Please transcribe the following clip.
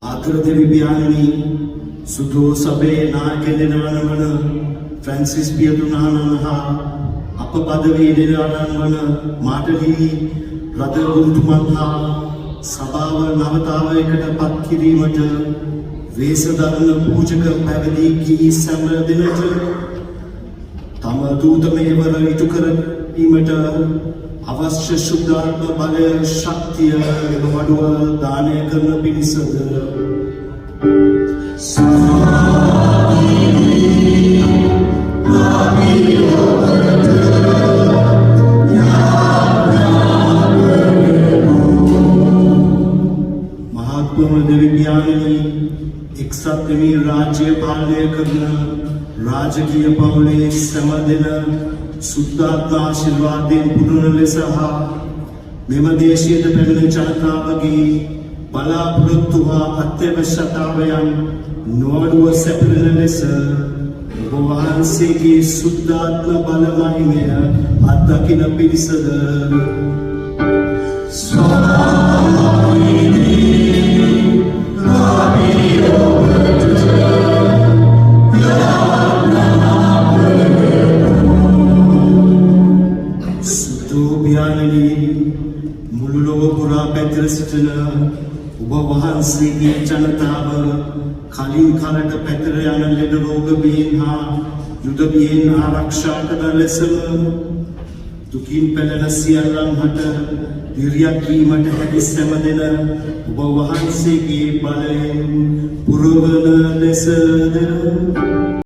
ආදරදෙවි පියාණනි සුදු සභේ නායකයන්වන ෆ්‍රැන්සිස් පියතුනානන් හා අප පදවී නිරාණන් වන මාටලී රදගුරුතුමන් හා සභාව නවතාවයකට පත් කිරීමට වේසදරන පූජක පැවිදි කී සෑම දිනට තම දූතමේවර ඉටු කරවීමට අවශ්‍ය ශුද්ධාත්ම බලය ශක්තිය වඩුව දානය කරන පිණිසද මහත්වම දෙවි පියාණනි එක්සත් දෙවි රාජ්‍ය පාලනය කරන රාජකීය පවුලේ සෑම දින සුද්ධාත්ම ආශිර්වාදයෙන් පුදුන ලෙස හා මෙම දේශීය පැමිණ ජනතාවගේ බලාපොරොත්තු හා අත්‍යවශ්‍යතාවයන් නොඅඩුව සැපිරෙන ලෙස ඔබ වහන්සේගේ සුද්ධාත්ම බල මහිමය අත්දකින පිණිසද මුළු ලොව පුරා පැතිර සිටින ඔබ වහන්සේගේ ජනතාව කලින් කලට පැතිර යන ලෙඩ රෝග බියෙන් හා යුද බියෙන් ආරක්ෂා කරන ලෙසම දුකින් පෙළෙන සියල්ලන් හට දිරියක් වීමට හැකි සෑම දින ඔබ වහන්සේගේ බලයෙන් පුරවන ලෙසද